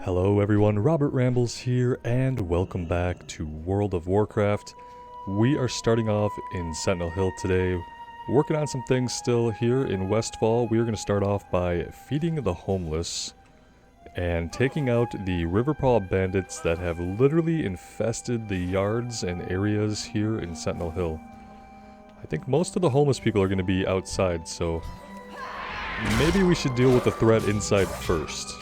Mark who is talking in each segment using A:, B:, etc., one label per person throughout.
A: Hello everyone, Robert Rambles here, and welcome back to World of Warcraft. We are starting off in Sentinel Hill today, working on some things still here in Westfall. We are going to start off by feeding the homeless and taking out the Riverpaw bandits that have literally infested the yards and areas here in Sentinel Hill. I think most of the homeless people are going to be outside, so maybe we should deal with the threat inside first.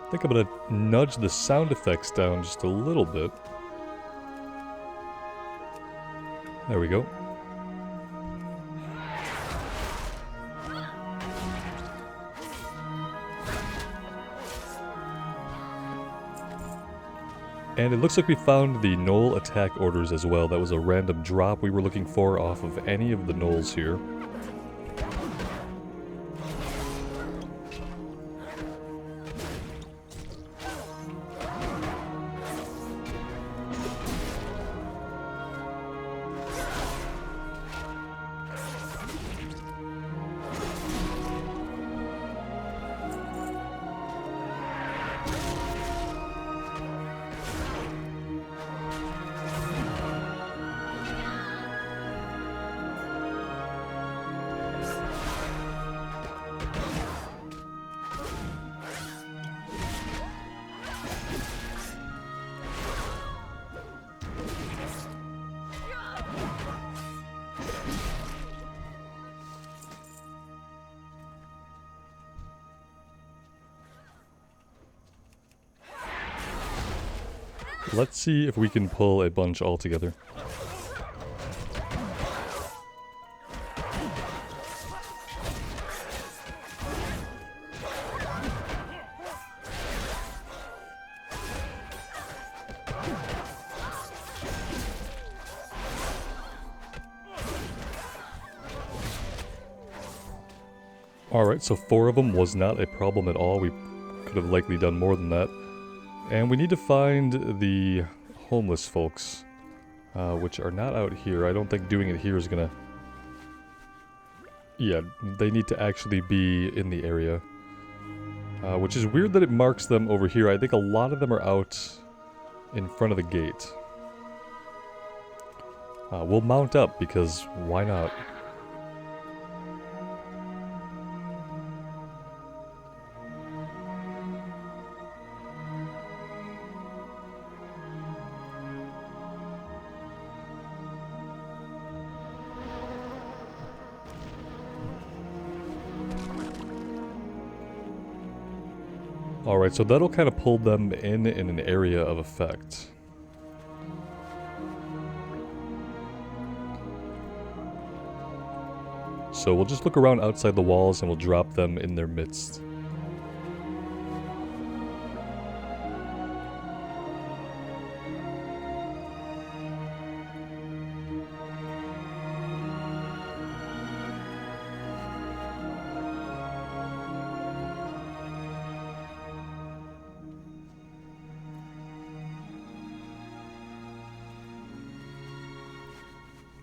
A: I think I'm going to nudge the sound effects down just a little bit. There we go. And it looks like we found the Gnoll attack orders as well. That was a random drop we were looking for off of any of the Gnolls here. Let's see if we can pull a bunch all together. Alright, so 4 of them was not a problem at all. We could have likely done more than that. And we need to find the homeless folks, which are not out here. I don't think doing it here is gonna... Yeah, they need to actually be in the area. Which is weird that it marks them over here. I think a lot of them are out in front of the gate. We'll mount up because why not? Alright, so that'll kind of pull them in an area of effect. So we'll just look around outside the walls and we'll drop them in their midst.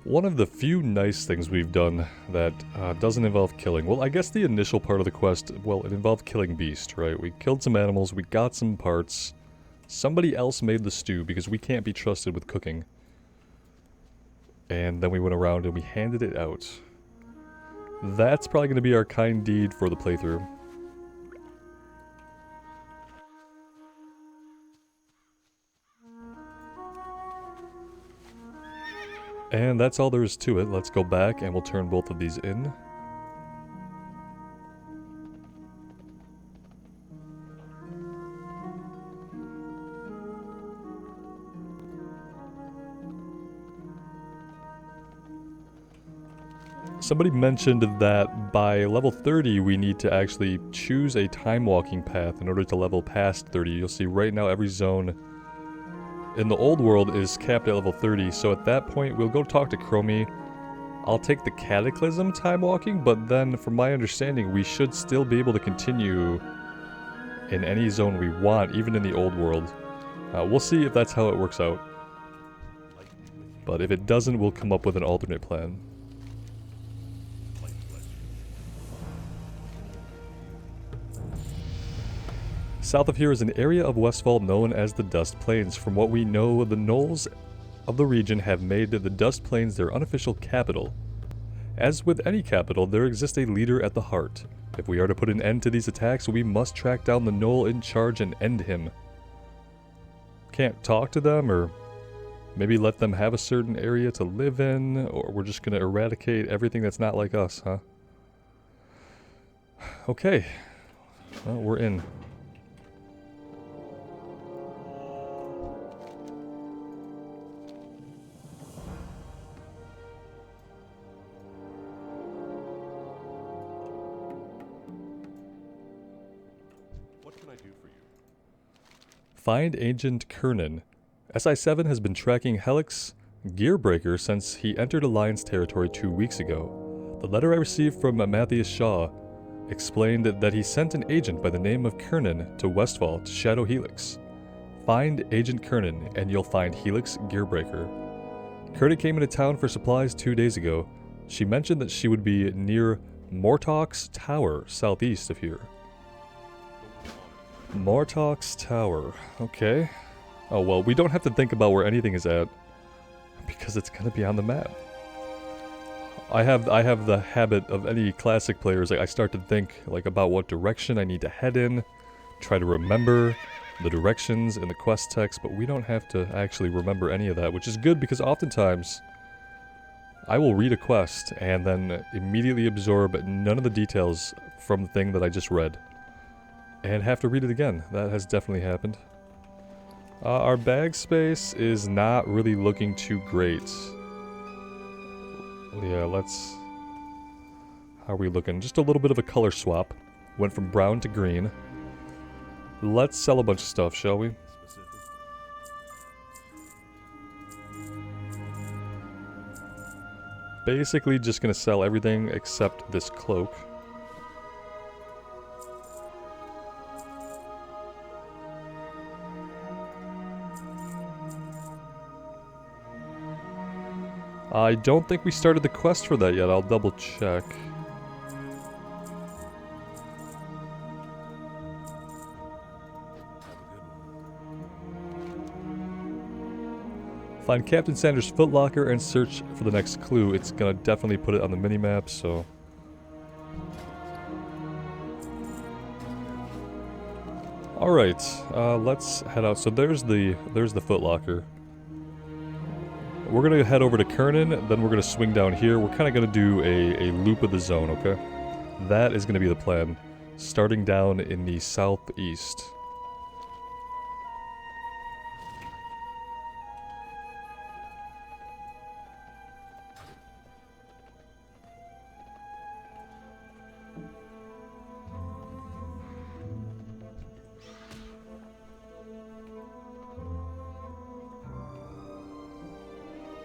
A: One of the few nice things we've done that doesn't involve killing. Well, I guess the initial part of the quest, well, it involved killing beast, right? We killed some animals, we got some parts. Somebody else made the stew because we can't be trusted with cooking. And then we went around and we handed it out. That's probably going to be our kind deed for the playthrough. And that's all there is to it. Let's go back and we'll turn both of these in. Somebody mentioned that by level 30 we need to actually choose a time walking path in order to level past 30. You'll see right now every zone in the old world is capped at level 30, so at that point we'll go talk to Chromie. I'll take the Cataclysm time walking, but then from my understanding we should still be able to continue in any zone we want, even in the old world. We'll see if that's how it works out. But if it doesn't, we'll come up with an alternate plan. South of here is an area of Westfall known as the Dust Plains. From what we know, the gnolls of the region have made the Dust Plains their unofficial capital. As with any capital, there exists a leader at the heart. If we are to put an end to these attacks, we must track down the gnoll in charge and end him. Can't talk to them, or maybe let them have a certain area to live in, or we're just going to eradicate everything that's not like us, huh? Okay. Well, we're in. Find Agent Kernan. SI-7 has been tracking Helix Gearbreaker since he entered Alliance territory 2 weeks ago. The letter I received from Matthias Shaw explained that he sent an agent by the name of Kernan to Westfall to shadow Helix. Find Agent Kernan and you'll find Helix Gearbreaker. Kernan came into town for supplies 2 days ago. She mentioned that she would be near Mortock's Tower, southeast of here. Mortock's Tower. Okay. Oh well, we don't have to think about where anything is at because it's gonna be on the map. I have the habit of any classic players, like I start to think like about what direction I need to head in, try to remember the directions in the quest text, but we don't have to actually remember any of that, which is good because oftentimes I will read a quest and then immediately absorb none of the details from the thing that I just read. And have to read it again. That has definitely happened. Our bag space is not really looking too great. Yeah, let's... How are we looking? Just a little bit of a color swap. Went from brown to green. Let's sell a bunch of stuff, shall we? Basically just gonna sell everything except this cloak. I don't think we started the quest for that yet. I'll double check. Find Captain Sanders' footlocker and search for the next clue. It's gonna definitely put it on the minimap, so... Alright, let's head out. So there's the footlocker. We're going to head over to Kernan, then we're going to swing down here. We're kind of going to do a loop of the zone, okay? That is going to be the plan. Starting down in the southeast.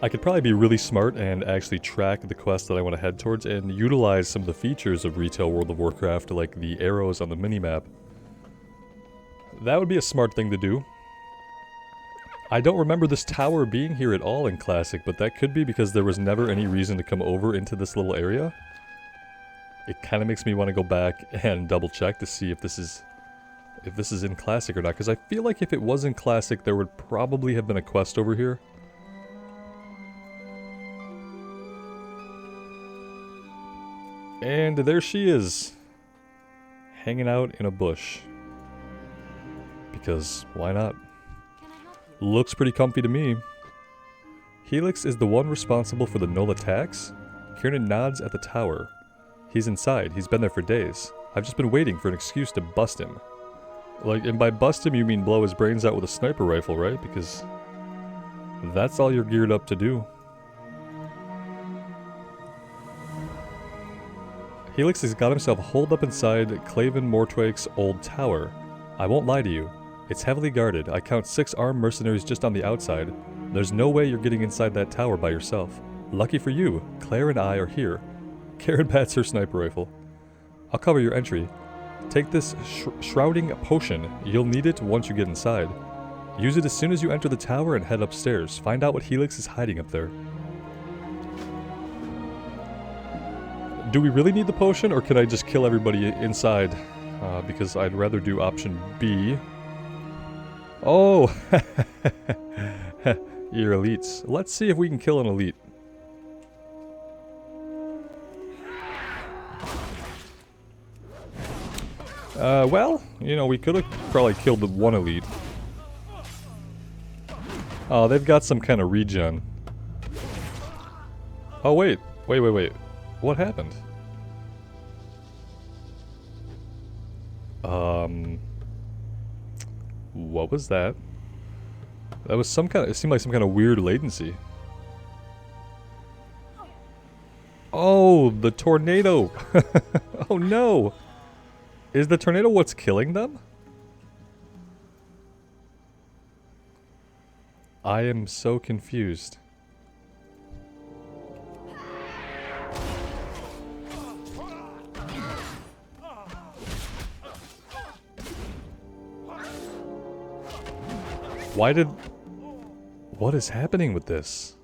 A: I could probably be really smart and actually track the quest that I want to head towards and utilize some of the features of retail World of Warcraft, like the arrows on the minimap. That would be a smart thing to do. I don't remember this tower being here at all in Classic, but that could be because there was never any reason to come over into this little area. It kind of makes me want to go back and double check to see if this is in Classic or not, because I feel like if it was in Classic, there would probably have been a quest over here. And there she is, hanging out in a bush. Because, why not? Looks pretty comfy to me. Helix is the one responsible for the gnoll attacks? Kieran nods at the tower. He's inside, he's been there for days. I've just been waiting for an excuse to bust him. Like, and by bust him you mean blow his brains out with a sniper rifle, right? Because that's all you're geared up to do. Helix has got himself holed up inside Claven Mortwake's old tower. I won't lie to you. It's heavily guarded. I count 6 armed mercenaries just on the outside. There's no way you're getting inside that tower by yourself. Lucky for you, Claire and I are here. Karen pats her sniper rifle. I'll cover your entry. Take this Shrouding Potion. You'll need it once you get inside. Use it as soon as you enter the tower and head upstairs. Find out what Helix is hiding up there. Do we really need the potion, or can I just kill everybody inside? Because I'd rather do option B. Oh! You're elites. Let's see if we can kill an elite. Well, you know, we could have probably killed the one elite. Oh, they've got some kind of regen. Oh, wait. Wait. What happened? What was that? That was some kind of, it seemed like some kind of weird latency. Oh, the tornado! Oh no! Is the tornado what's killing them? I am so confused. Why did... What is happening with this?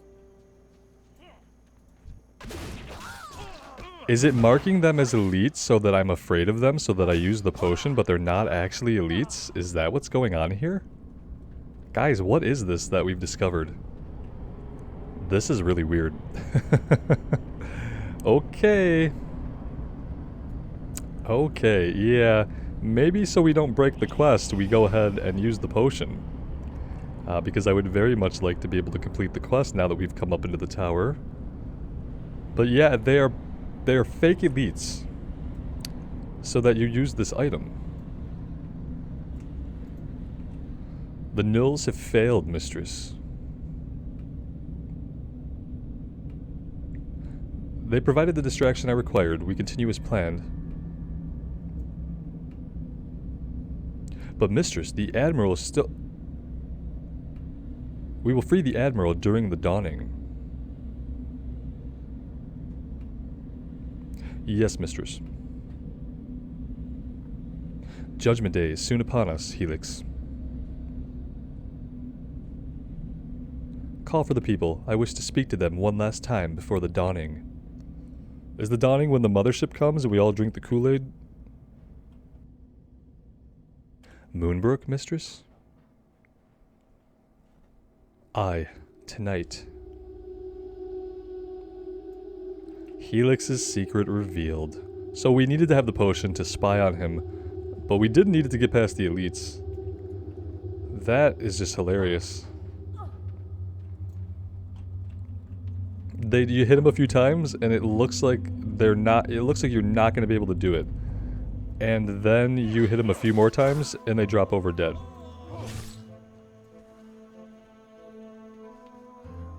A: Is it marking them as elites so that I'm afraid of them so that I use the potion, but they're not actually elites? Is that what's going on here? Guys, what is this that we've discovered? This is really weird. Okay. Okay, yeah. Maybe so we don't break the quest, we go ahead and use the potion. Because I would very much like to be able to complete the quest now that we've come up into the tower. But yeah, they are fake elites. So that you use this item. The nulls have failed, mistress. They provided the distraction I required. We continue as planned. But mistress, the Admiral is still... We will free the Admiral during the dawning. Yes, mistress. Judgment Day is soon upon us, Helix. Call for the people. I wish to speak to them one last time before the dawning. Is the dawning when the mothership comes and we all drink the Kool-Aid? Moonbrook, mistress? Aye, tonight. Helix's secret revealed. So we needed to have the potion to spy on him, but we didn't need it to get past the elites. That is just hilarious. You hit them a few times and it looks like you're not going to be able to do it. And then you hit them a few more times and they drop over dead.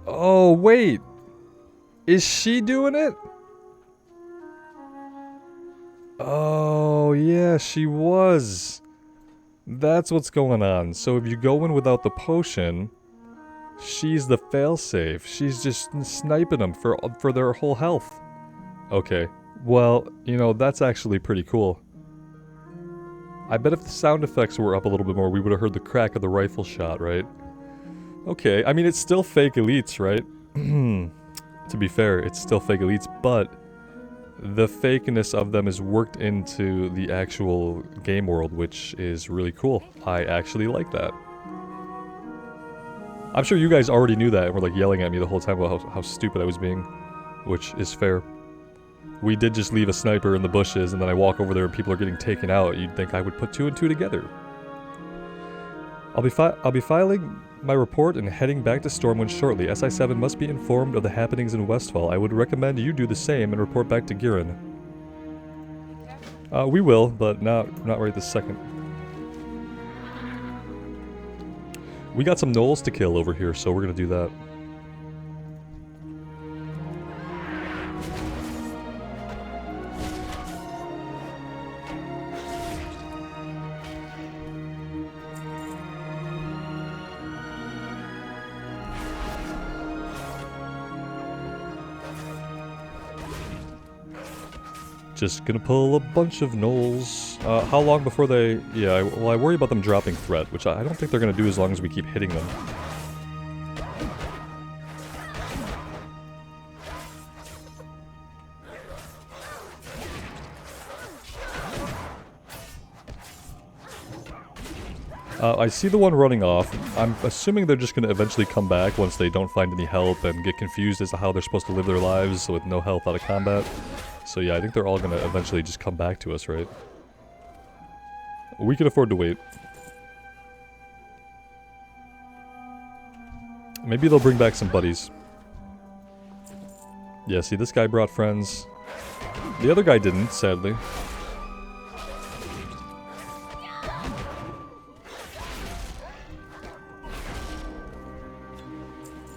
A: Oh, wait. Is she doing it? Oh, yeah, she was. That's what's going on. So if you go in without the potion, she's the failsafe. She's just sniping them for their whole health. Okay. Well, you know, that's actually pretty cool. I bet if the sound effects were up a little bit more, we would have heard the crack of the rifle shot, right? Okay, I mean, it's still fake elites, right? To be fair, it's still fake elites, but the fakeness of them is worked into the actual game world, which is really cool. I actually like that. I'm sure you guys already knew that and were like yelling at me the whole time about how stupid I was being, which is fair. We did just leave a sniper in the bushes and then I walk over there and people are getting taken out. You'd think I would put two and two together. I'll be filing my report and heading back to Stormwind shortly. SI7 must be informed of the happenings in Westfall. I would recommend you do the same and report back to Giran. We will, but not right this second. We got some gnolls to kill over here, so we're gonna do that. Just gonna pull a bunch of gnolls. How long before they... Yeah, well, I worry about them dropping threat, which I don't think they're gonna do as long as we keep hitting them. I see the one running off. I'm assuming they're just gonna eventually come back once they don't find any help and get confused as to how they're supposed to live their lives with no health out of combat. So yeah, I think they're all gonna eventually just come back to us, right? We can afford to wait. Maybe they'll bring back some buddies. Yeah, see, this guy brought friends. The other guy didn't, sadly.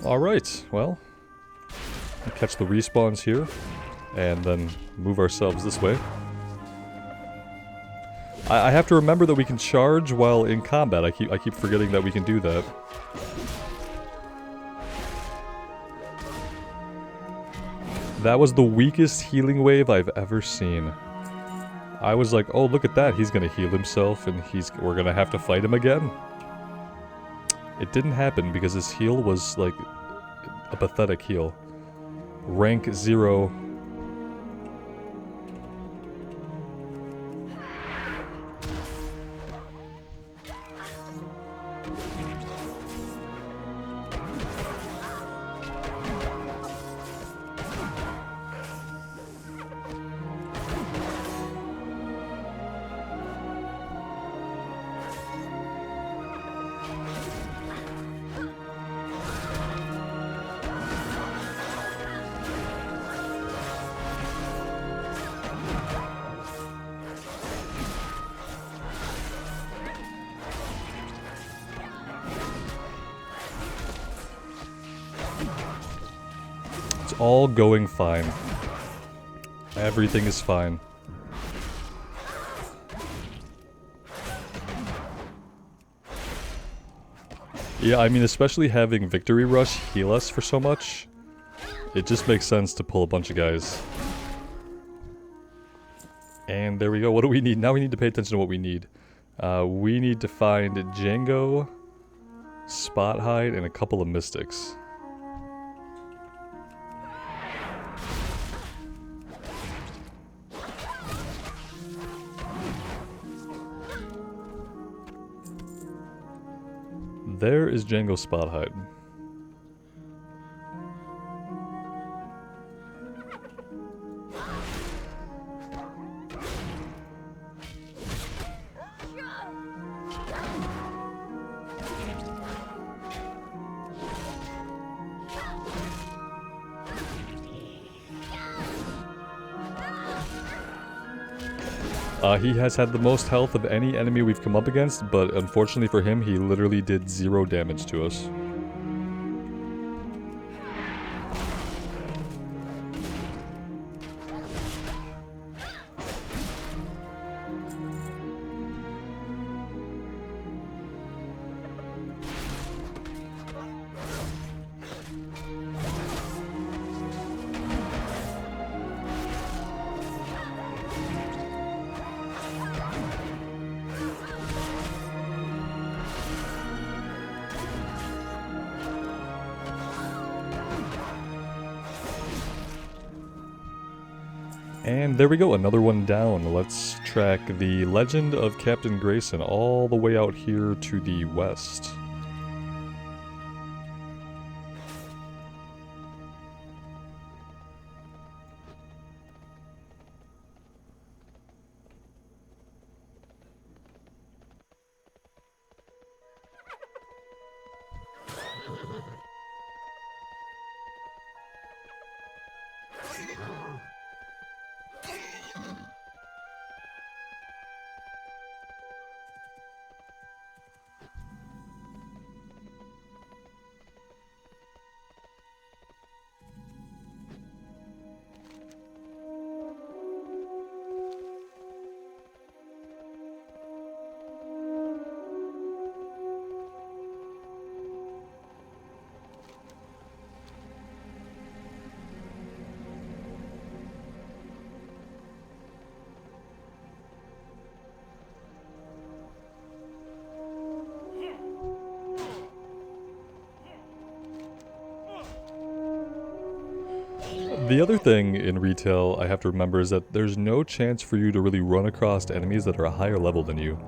A: Alright, well. We'll catch the respawns here. And then move ourselves this way. I have to remember that we can charge while in combat. I keep forgetting that we can do that. That was the weakest healing wave I've ever seen. I was like, oh, look at that. He's gonna heal himself and we're gonna have to fight him again. It didn't happen because his heal was like a pathetic heal. Rank 0. All going fine. Everything is fine. Yeah, I mean, especially having Victory Rush heal us for so much, it just makes sense to pull a bunch of guys. And there we go. What do we need? Now we need to pay attention to what we need. We need to find Django, Spot Hide, and a couple of Mystics. There is Django Spot Hide. He has had the most health of any enemy we've come up against, but unfortunately for him, he literally did 0 damage to us. And there we go, another one down. Let's track the legend of Captain Grayson all the way out here to the west. The other thing in retail I have to remember is that there's no chance for you to really run across enemies that are a higher level than you.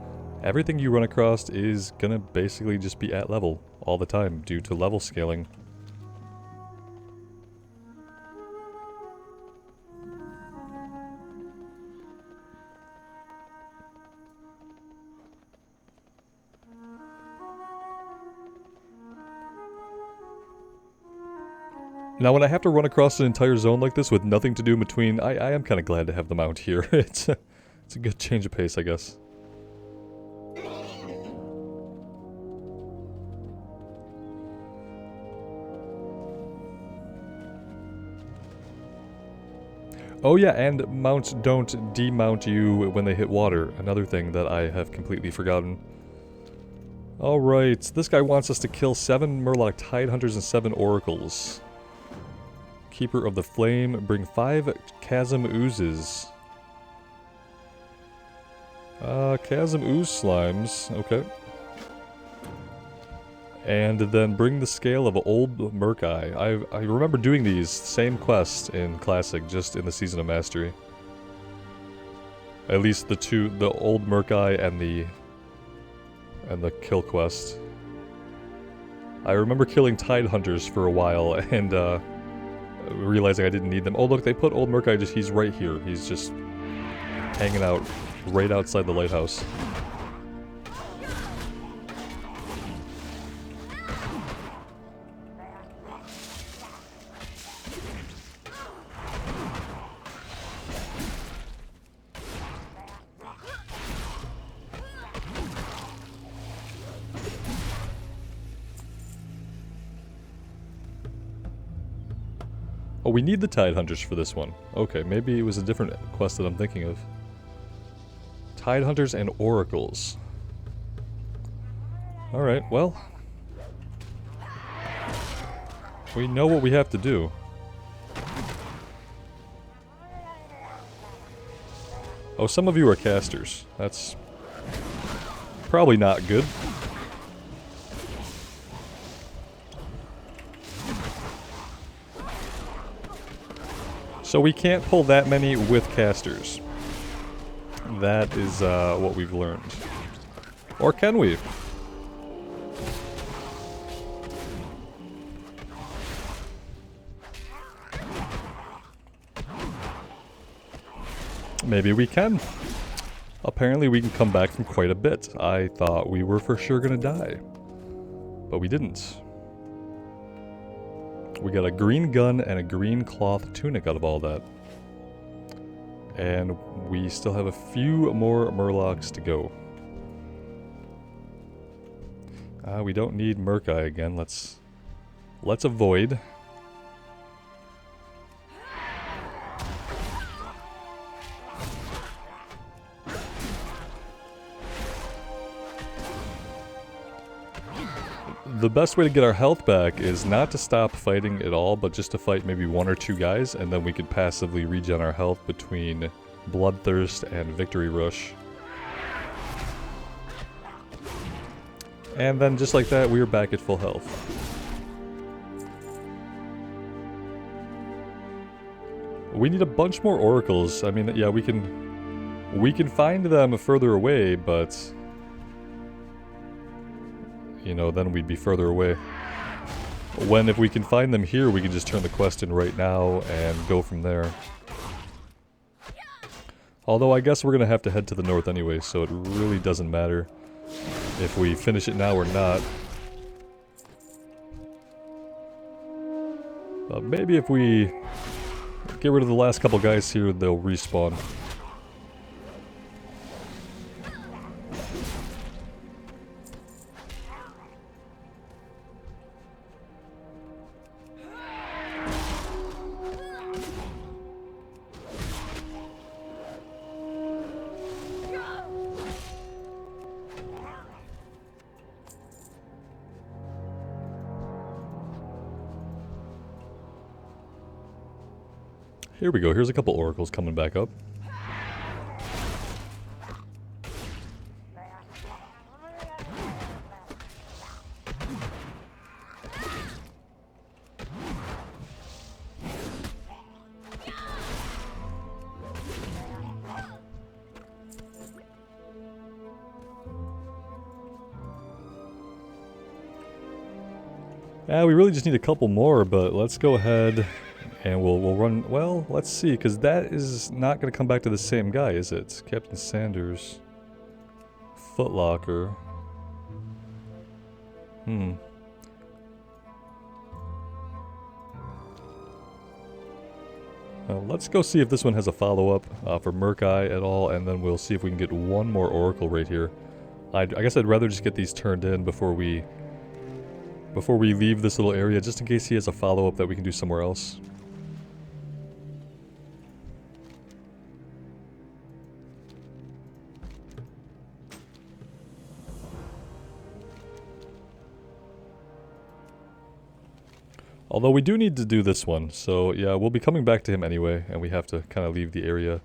A: Everything you run across is gonna basically just be at level all the time due to level scaling. Now when I have to run across an entire zone like this with nothing to do in between, I am kind of glad to have the mount here. It's a good change of pace, I guess. Oh yeah, and mounts don't demount you when they hit water. Another thing that I have completely forgotten. Alright, this guy wants us to kill 7 Murloc Tidehunters and 7 Oracles. Keeper of the Flame, bring 5 Chasm Oozes. Chasm Ooze Slimes, okay. And then bring the Scale of Old Murkai. I remember doing these same quests in Classic, just in the Season of Mastery. At least the Old Murkai and the Kill quest. I remember killing Tidehunters for a while and realizing I didn't need them. Oh look, they put Old Murkai he's right here. He's just hanging out right outside the lighthouse. Oh, we need the Tidehunters for this one. Okay, maybe it was a different quest that I'm thinking of. Tidehunters and Oracles. Alright, well. We know what we have to do. Oh, some of you are casters. That's probably not good. So we can't pull that many with casters. That is what we've learned. Or can we? Maybe we can. Apparently we can come back from quite a bit. I thought we were for sure gonna die. But we didn't. We got a green gun and a green cloth tunic out of all that. And we still have a few more Murlocs to go. We don't need Murkai again. Let's avoid. The best way to get our health back is not to stop fighting at all, but just to fight maybe 1 or 2 guys, and then we could passively regen our health between Bloodthirst and Victory Rush. And then just like that, we are back at full health. We need a bunch more Oracles. I mean, yeah, we can find them further away, but you know, then we'd be further away. When if we can find them here, we can just turn the quest in right now and go from there. Although I guess we're gonna have to head to the north anyway, so it really doesn't matter if we finish it now or not. Maybe if we get rid of the last couple guys here, they'll respawn. Here we go, here's a couple oracles coming back up. We really just need a couple more, but let's go ahead and we'll run. Well, let's see, because that is not going to come back to the same guy, is it? Captain Sanders. Footlocker. Let's go see if this one has a follow-up for Murk-Eye at all, and then we'll see if we can get one more Oracle right here. I guess I'd rather just get these turned in before we leave this little area, just in case he has a follow-up that we can do somewhere else. Although we do need to do this one, so yeah, we'll be coming back to him anyway, and we have to kind of leave the area.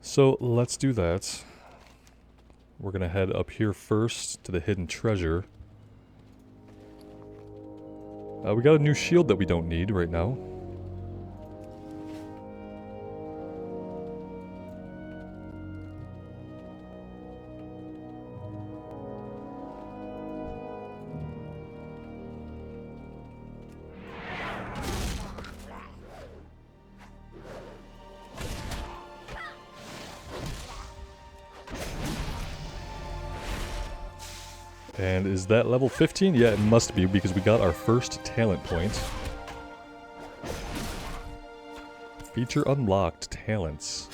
A: So let's do that. We're going to head up here first to the hidden treasure. We got a new shield that we don't need right now. And is that level 15? Yeah, it must be, because we got our first talent point. Feature unlocked, talents.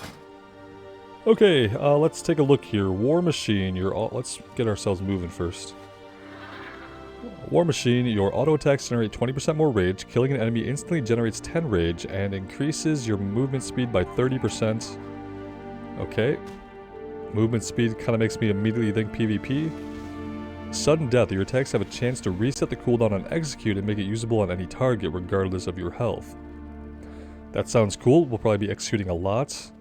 A: Okay, let's take a look here. War Machine, let's get ourselves moving first. War Machine, your auto attacks generate 20% more rage. Killing an enemy instantly generates 10 rage and increases your movement speed by 30%. Okay. Movement speed kind of makes me immediately think PvP. Sudden death. Your attacks have a chance to reset the cooldown on execute and make it usable on any target regardless of your health. That sounds cool. We'll probably be executing a lot.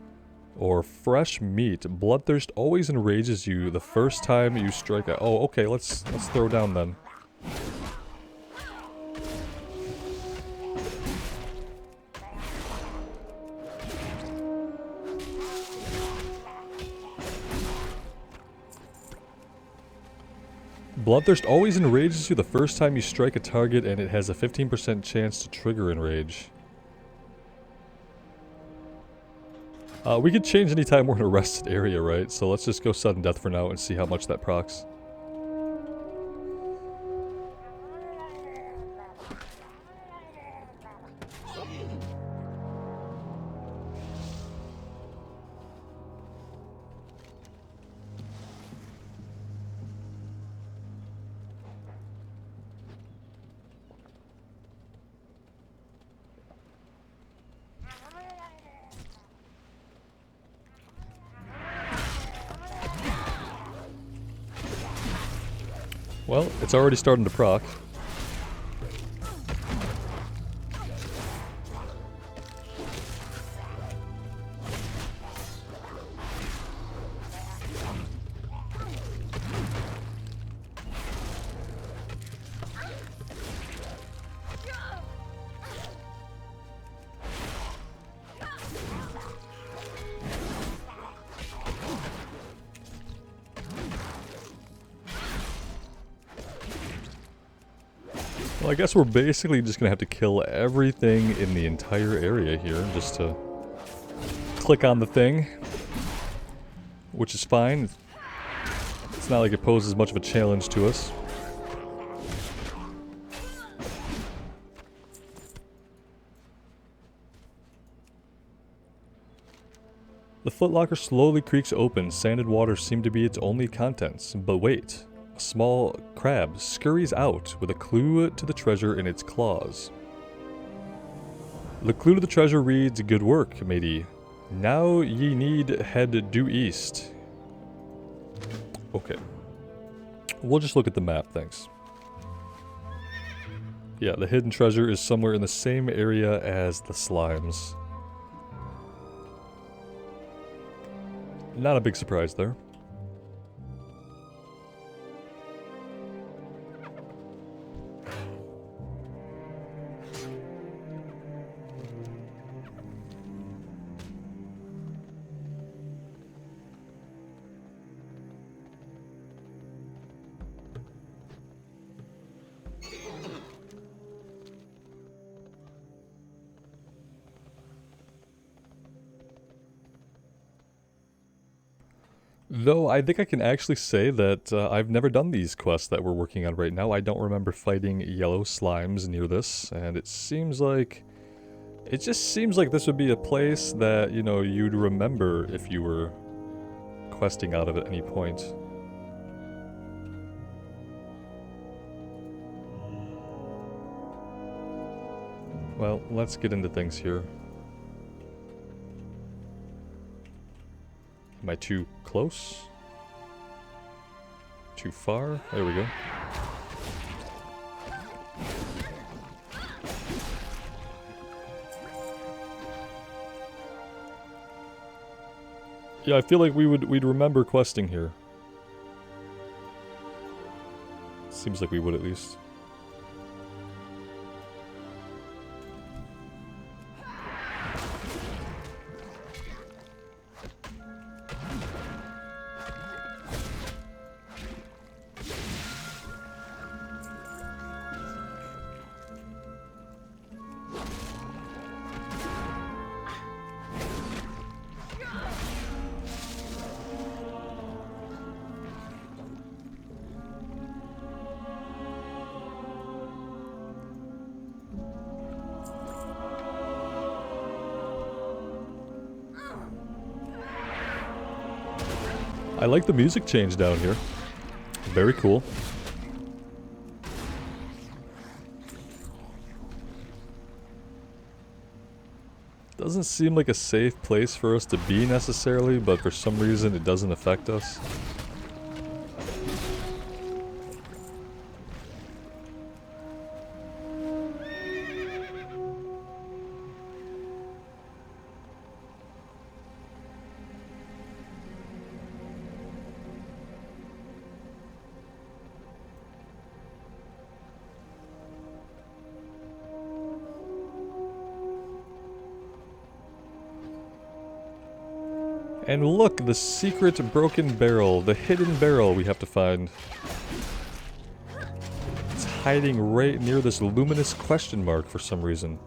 A: Or fresh meat. Bloodthirst always enrages you the first time you strike a... Oh, okay, let's throw down then. Bloodthirst always enrages you the first time you strike a target, and it has a 15% chance to trigger enrage. We could change anytime we're in a rested area, right? So let's just go sudden death for now and see how much that procs. Well, it's already starting to proc. Well, I guess we're basically just gonna have to kill everything in the entire area here just to click on the thing, which is fine. It's not like it poses much of a challenge to us. The footlocker slowly creaks open. Sanded water seem to be its only contents, but wait. A small crab scurries out with a clue to the treasure in its claws. The clue to the treasure reads, "Good work, matey. Now ye need head due east." Okay. We'll just look at the map, thanks. Yeah, the hidden treasure is somewhere in the same area as the slimes. Not a big surprise there. Though I think I can actually say that I've never done these quests that we're working on right now. I don't remember fighting yellow slimes near this, and it seems like... It just seems like this would be a place that, you know, you'd remember if you were questing out of at any point. Well, let's get into things here. Am I too close? Too far? There we go. Yeah, I feel like we'd remember questing here. Seems like we would at least. I like the music change down here. Very cool. Doesn't seem like a safe place for us to be necessarily, but for some reason it doesn't affect us. And look, the secret broken barrel, the hidden barrel we have to find. It's hiding right near this luminous question mark for some reason.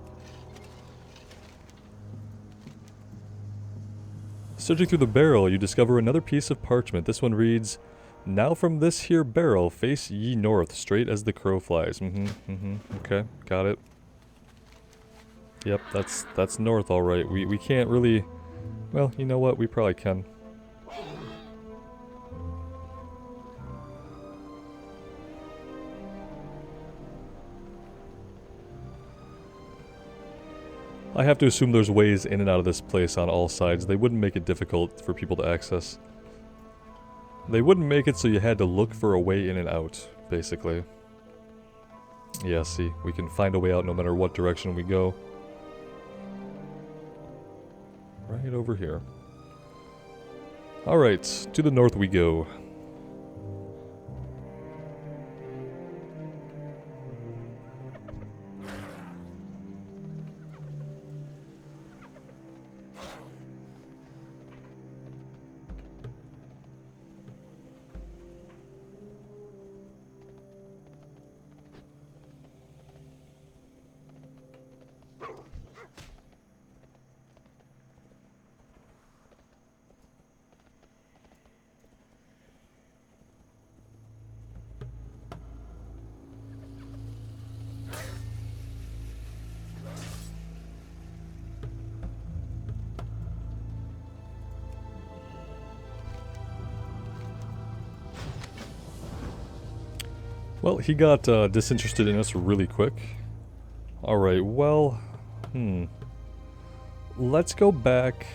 A: Searching through the barrel, you discover another piece of parchment. This one reads, "Now from this here barrel, face ye north, straight as the crow flies." Okay, got it. Yep, that's north, alright. We can't really... Well, you know what? We probably can. I have to assume there's ways in and out of this place on all sides. They wouldn't make it difficult for people to access. They wouldn't make it so you had to look for a way in and out, basically. Yeah, see, we can find a way out no matter what direction we go. Right over here. Alright, to the north we go. Well, he got disinterested in us really quick. Alright, well... Let's go back...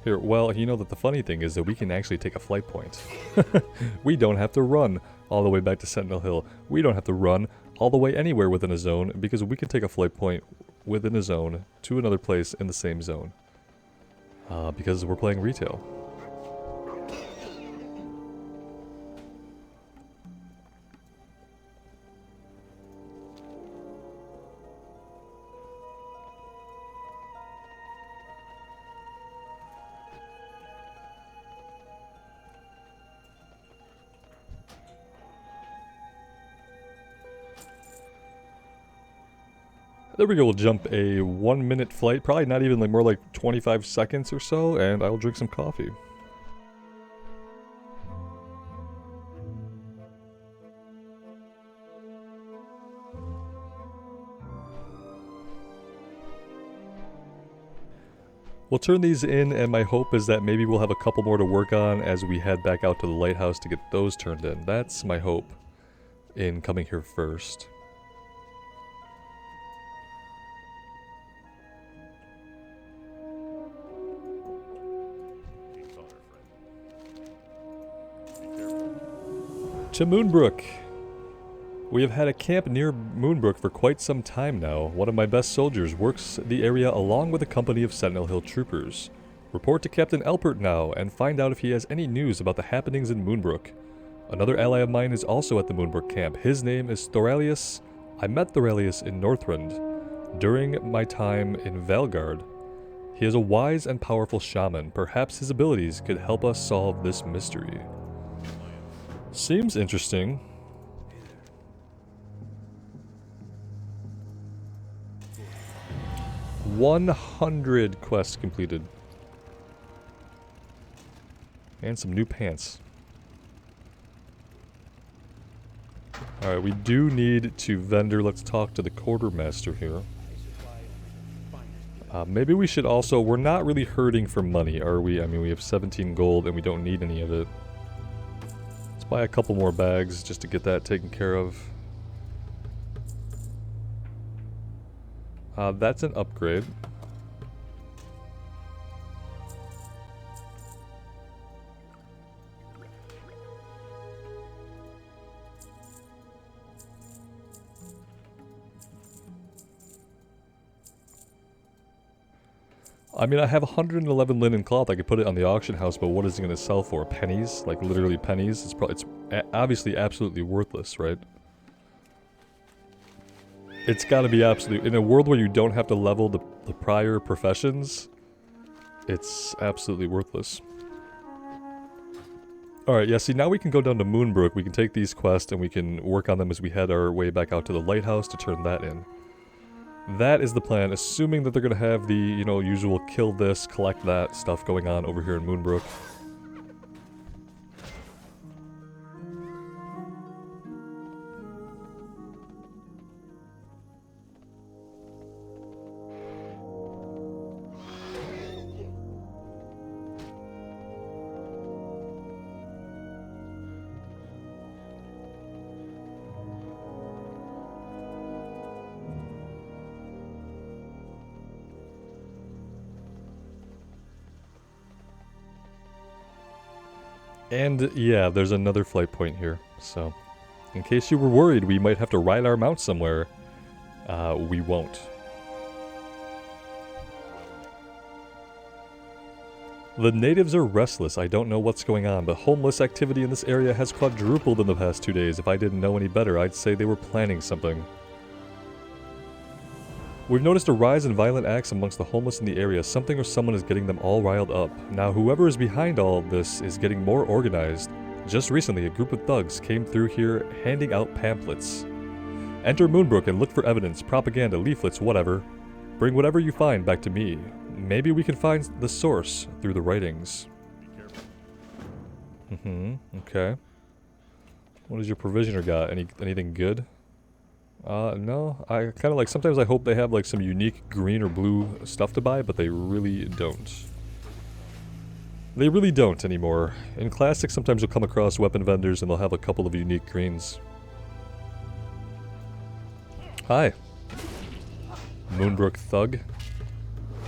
A: Here, well, you know that the funny thing is that we can actually take a flight point. We don't have to run all the way back to Sentinel Hill. We don't have to run all the way anywhere within a zone, because we can take a flight point within a zone to another place in the same zone. Because we're playing retail. There we go, we'll jump a 1-minute flight, probably not even like more like 25 seconds or so, and I'll drink some coffee. We'll turn these in, and my hope is that maybe we'll have a couple more to work on as we head back out to the lighthouse to get those turned in. That's my hope in coming here first. To Moonbrook. We have had a camp near Moonbrook for quite some time now. One of my best soldiers works the area along with a company of Sentinel Hill troopers. Report to Captain Elpert now and find out if he has any news about the happenings in Moonbrook. Another ally of mine is also at the Moonbrook camp. His name is Thorealius. I met Thorealius in Northrend during my time in Valgard. He is a wise and powerful shaman. Perhaps his abilities could help us solve this mystery. Seems interesting. – 100 quests completed. And some new pants. Alright, we do need to vendor. Let's talk to the quartermaster here. Maybe we should also... We're not really hurting for money, are we? I mean, we have 17 gold and we don't need any of it. Let's buy a couple more bags just to get that taken care of. That's an upgrade. I mean, I have 111 linen cloth. I could put it on the auction house, but what is it going to sell for? Pennies? Like literally pennies? It's obviously absolutely worthless, right? It's got to be absolute. In a world where you don't have to level the prior professions, it's absolutely worthless. Alright, yeah, see, now we can go down to Moonbrook. We can take these quests and we can work on them as we head our way back out to the lighthouse to turn that in. That is the plan, assuming that they're going to have the, you know, usual kill this, collect that stuff going on over here in Moonbrook. And yeah, there's another flight point here, so in case you were worried we might have to ride our mount somewhere, we won't. The natives are restless. I don't know what's going on, but homeless activity in this area has quadrupled in the past 2 days. If I didn't know any better, I'd say they were planning something. We've noticed a rise in violent acts amongst the homeless in the area. Something or someone is getting them all riled up. Now, whoever is behind all of this is getting more organized. Just recently, a group of thugs came through here handing out pamphlets. Enter Moonbrook and look for evidence, propaganda, leaflets, whatever. Bring whatever you find back to me. Maybe we can find the source through the writings. Okay. What does your provisioner got? Anything good? No. I kind of like, sometimes I hope they have like some unique green or blue stuff to buy, but they really don't. They really don't anymore. In Classic, sometimes you'll come across weapon vendors and they'll have a couple of unique greens. Hi. Moonbrook Thug.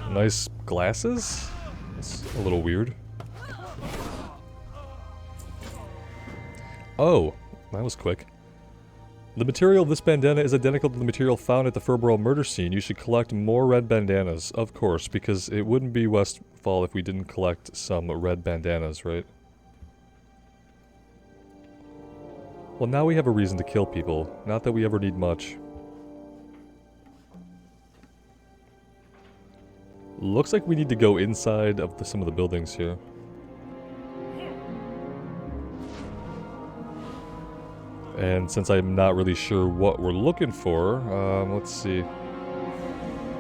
A: Nice glasses? That's a little weird. Oh, that was quick. The material of this bandana is identical to the material found at the Furborough murder scene. You should collect more red bandanas, of course, because it wouldn't be Westfall if we didn't collect some red bandanas, right? Well, now we have a reason to kill people. Not that we ever need much. Looks like we need to go inside of some of the buildings here. And since I'm not really sure what we're looking for, let's see.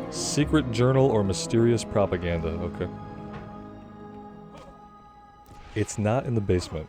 A: Secret journal or mysterious propaganda. Okay. It's not in the basement.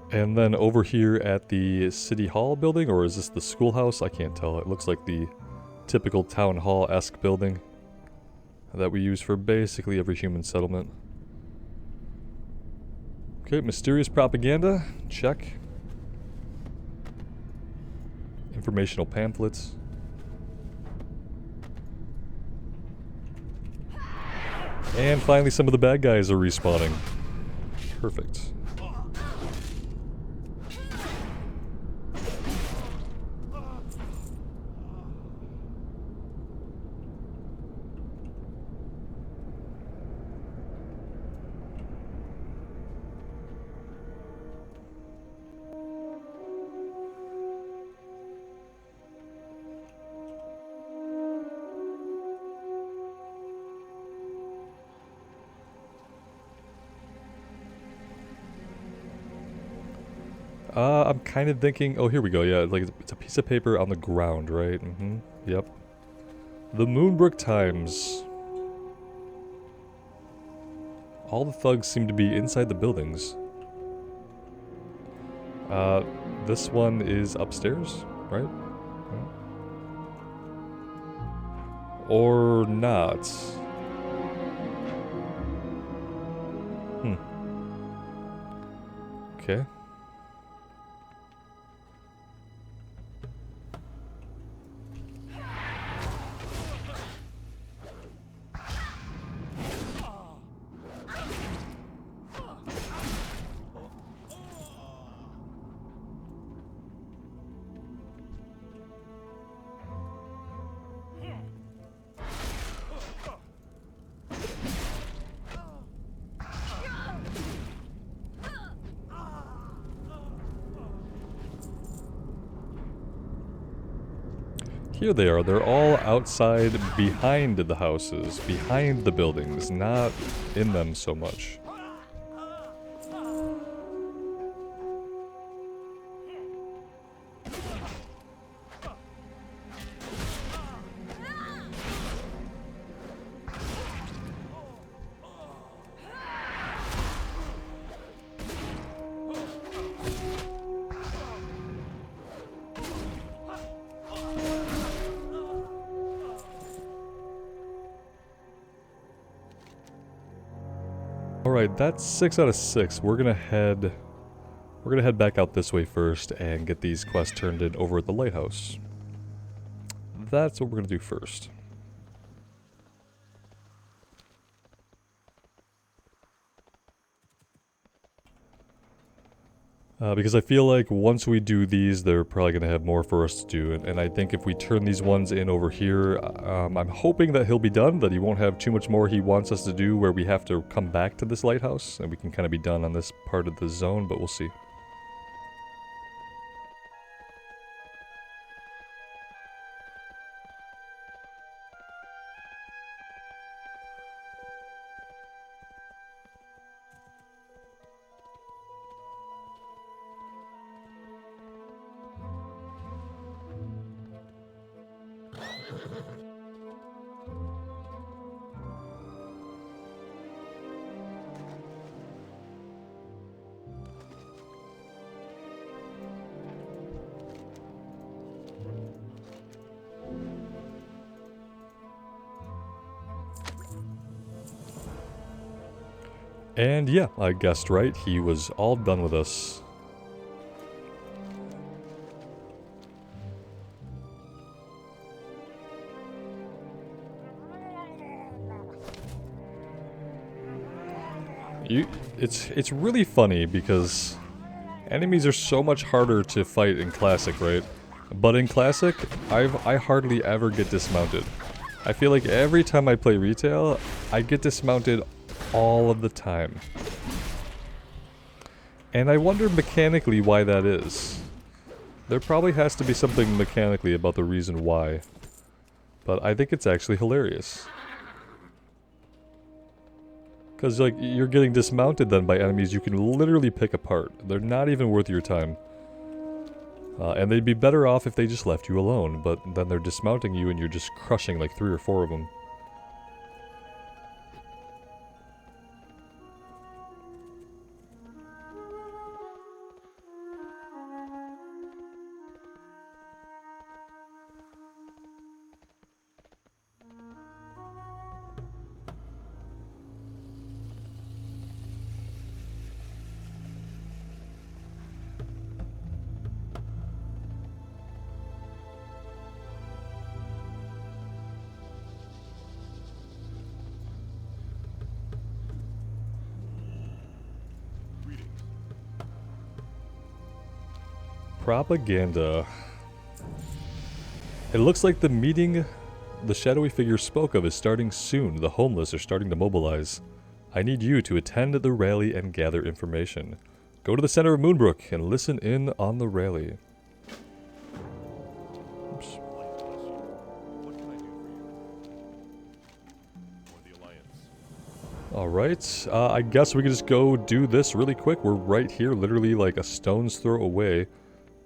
A: And then over here at the City Hall building, or is this the schoolhouse? I can't tell. It looks like the typical town hall-esque building that we use for basically every human settlement. Okay, mysterious propaganda. Check. Informational pamphlets. And finally some of the bad guys are respawning. Perfect. I'm kind of thinking, oh, here we go, yeah, like, it's a piece of paper on the ground, right? Mm-hmm, yep. The Moonbrook Times. All the thugs seem to be inside the buildings. This one is upstairs, right? Or not. Okay. Here they are. They're all outside behind the houses, behind the buildings, not in them so much. Alright, that's 6 out of 6. We're gonna head back out this way first and get these quests turned in over at the lighthouse. That's what we're gonna do first. Because I feel like once we do these, they're probably going to have more for us to do. And I think if we turn these ones in over here, I'm hoping that he'll be done, that he won't have too much more he wants us to do where we have to come back to this lighthouse. And we can kind of be done on this part of the zone, but we'll see. And yeah, I guessed right, he was all done with us. It's really funny because enemies are so much harder to fight in Classic, right? But in Classic, I hardly ever get dismounted. I feel like every time I play retail, I get dismounted all of the time. And I wonder mechanically why that is. There probably has to be something mechanically about the reason why. But I think it's actually hilarious. Because, like, you're getting dismounted then by enemies you can literally pick apart. They're not even worth your time. And they'd be better off if they just left you alone, but then they're dismounting you and you're just crushing like 3 or 4 of them. Propaganda. It looks like the meeting the shadowy figure spoke of is starting soon. The homeless are starting to mobilize. I need you to attend the rally and gather information. Go to the center of Moonbrook and listen in on the rally. Oops. Alright, I guess we can just go do this really quick. We're right here, literally like a stone's throw away.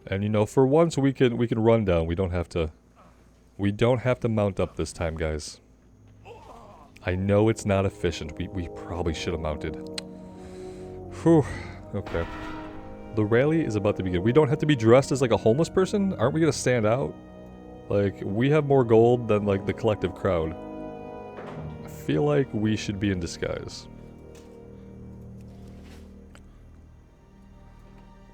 A: And you know, for once we can run down. We don't have to mount up this time, guys. I know it's not efficient. We probably should have mounted. Whew. Okay. The rally is about to begin. We don't have to be dressed as like a homeless person? Aren't we gonna stand out? Like, we have more gold than like the collective crowd. I feel like we should be in disguise.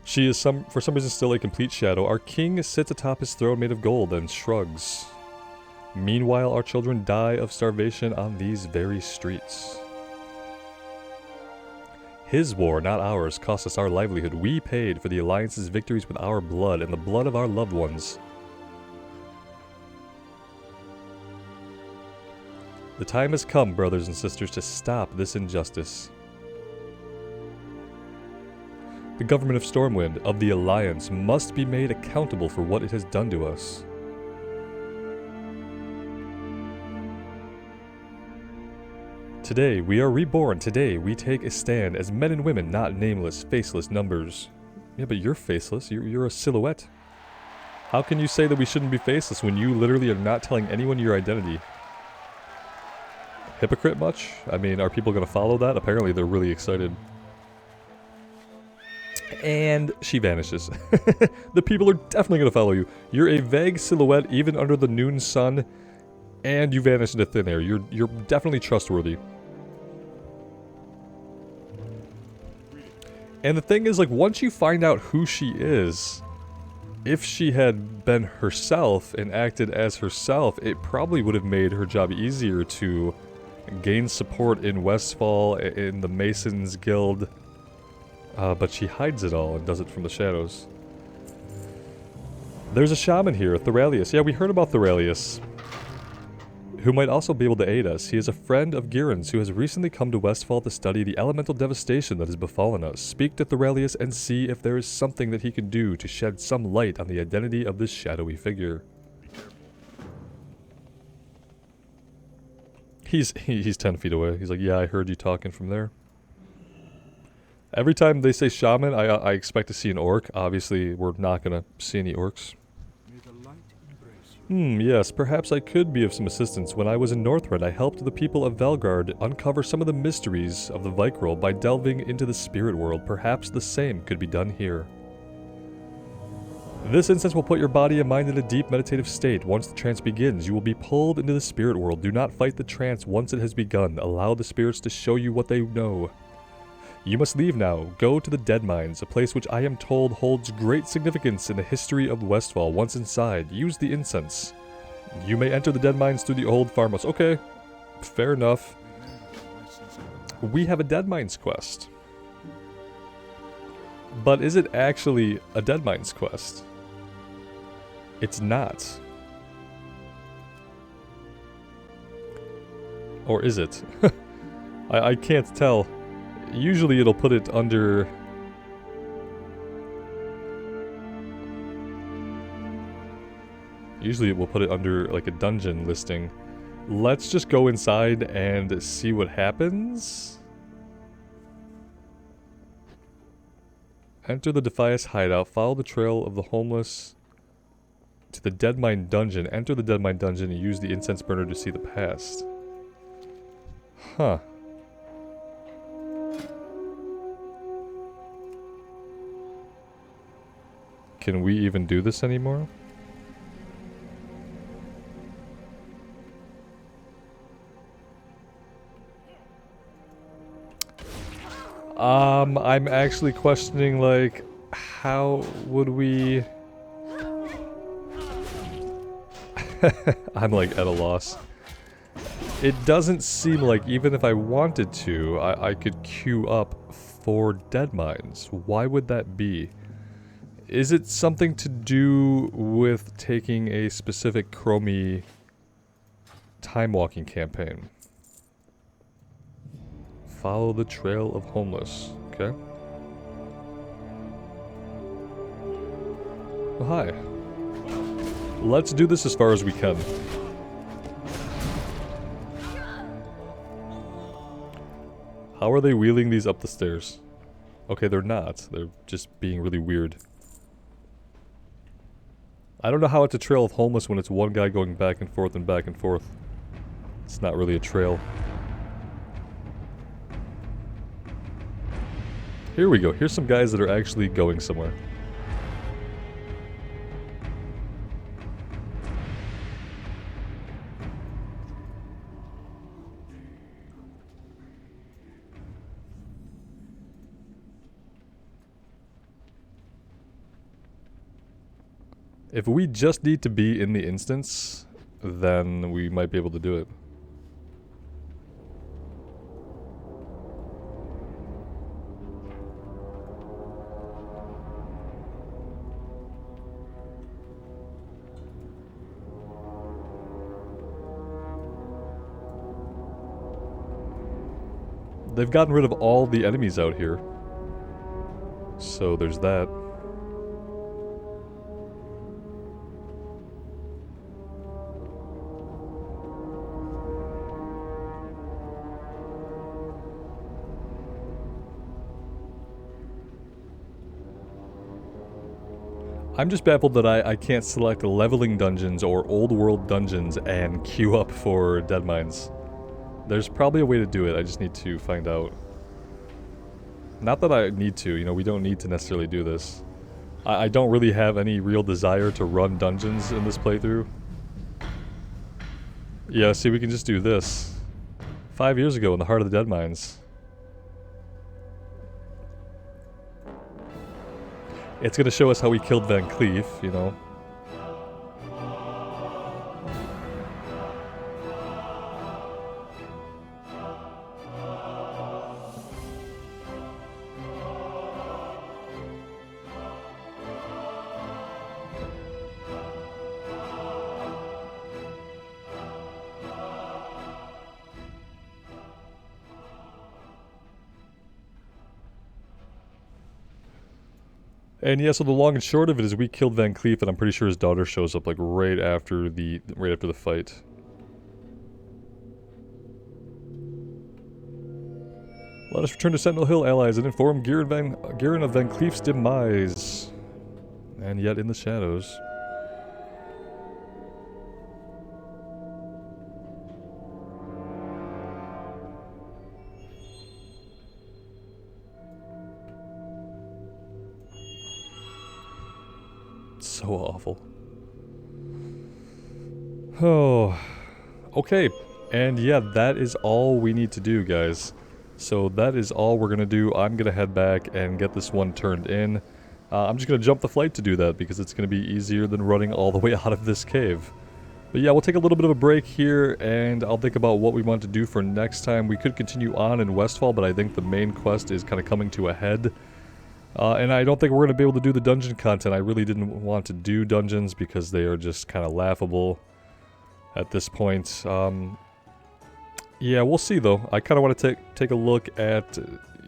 A: She is for some reason still a complete shadow. Our king sits atop his throne made of gold and shrugs. Meanwhile, our children die of starvation on these very streets. His war, not ours, cost us our livelihood. We paid for the Alliance's victories with our blood and the blood of our loved ones. The time has come, brothers and sisters, to stop this injustice. The government of Stormwind, of the Alliance, must be made accountable for what it has done to us. Today, we are reborn. Today, we take a stand as men and women, not nameless, faceless numbers. Yeah, but you're faceless. You're a silhouette. How can you say that we shouldn't be faceless when you literally are not telling anyone your identity? Hypocrite much? I mean, are people going to follow that? Apparently, they're really excited. And she vanishes. The people are definitely going to follow you. You're a vague silhouette even under the noon sun, and you vanish into thin air. You're definitely trustworthy. And the thing is, like, once you find out who she is, if she had been herself and acted as herself, it probably would have made her job easier to gain support in Westfall, in the Masons Guild. But she hides it all and does it from the shadows. There's a shaman here, Thorealius. Yeah, we heard about Thorealius, who might also be able to aid us. He is a friend of Girin's who has recently come to Westfall to study the elemental devastation that has befallen us. Speak to Thorealius and see if there is something that he can do to shed some light on the identity of this shadowy figure. He's 10 feet away. He's like, yeah, I heard you talking from there. Every time they say shaman, I expect to see an orc. Obviously, we're not going to see any orcs. Yes, perhaps I could be of some assistance. When I was in Northrend, I helped the people of Velgard uncover some of the mysteries of the Vicroll by delving into the spirit world. Perhaps the same could be done here. This incense will put your body and mind in a deep meditative state. Once the trance begins, you will be pulled into the spirit world. Do not fight the trance once it has begun. Allow the spirits to show you what they know. You must leave now. Go to the Dead Mines, a place which I am told holds great significance in the history of Westfall. Once inside, use the incense. You may enter the Dead Mines through the old farmhouse. Okay, fair enough. We have a Dead Mines quest. But is it actually a Dead Mines quest? It's not. Or is it? I can't tell. Usually it'll put it under... Usually it will put it under like a dungeon listing. Let's just go inside and see what happens. Enter the Defias hideout. Follow the trail of the homeless to the Deadmine dungeon. Enter the Deadmine dungeon and use the incense burner to see the past. Huh. Can we even do this anymore? I'm actually questioning, like, how would we... I'm, like, at a loss. It doesn't seem like, even if I wanted to, I could queue up for Dead Mines. Why would that be? Is it something to do with taking a specific Chromie time walking campaign? Follow the trail of homeless. Okay. Oh, hi. Let's do this as far as we can. How are they wheeling these up the stairs? Okay, they're not. They're just being really weird. I don't know how it's a trail of homeless when it's one guy going back and forth and back and forth. It's not really a trail. Here we go. Here's some guys that are actually going somewhere. If we just need to be in the instance, then we might be able to do it. They've gotten rid of all the enemies out here. So there's that. I'm just baffled that I can't select leveling dungeons or old world dungeons and queue up for dead mines. There's probably a way to do it, I just need to find out. Not that I need to, you know, we don't need to necessarily do this. I don't really have any real desire to run dungeons in this playthrough. Yeah, see, we can just do this. 5 years ago in the heart of the dead mines. It's gonna show us how we killed Van Cleef, you know. And yeah, so the long and short of it is we killed Van Cleef, and I'm pretty sure his daughter shows up like right after the fight. Let us return to Sentinel Hill, allies, and inform Garen of Van Cleef's demise. And yet in the shadows. So awful. Oh, okay. And yeah, that is all we need to do, guys. So that is all we're gonna do. I'm gonna head back and get this one turned in. I'm just gonna jump the flight to do that because it's gonna be easier than running all the way out of this cave. But yeah, we'll take a little bit of a break here, and I'll think about what we want to do for next time. We could continue on in Westfall, but I think the main quest is kind of coming to a head. And I don't think we're going to be able to do the dungeon content. I really didn't want to do dungeons because they are just kind of laughable at this point. Yeah, we'll see though. I kind of want to take a look at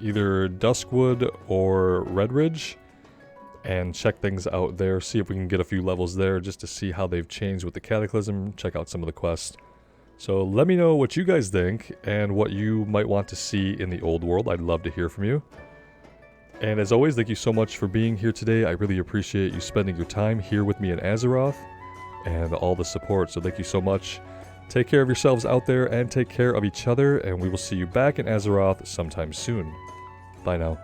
A: either Duskwood or Redridge and check things out there. See if we can get a few levels there just to see how they've changed with the Cataclysm. Check out some of the quests. So let me know what you guys think and what you might want to see in the old world. I'd love to hear from you. And as always, thank you so much for being here today. I really appreciate you spending your time here with me in Azeroth and all the support. So thank you so much. Take care of yourselves out there and take care of each other. And we will see you back in Azeroth sometime soon. Bye now.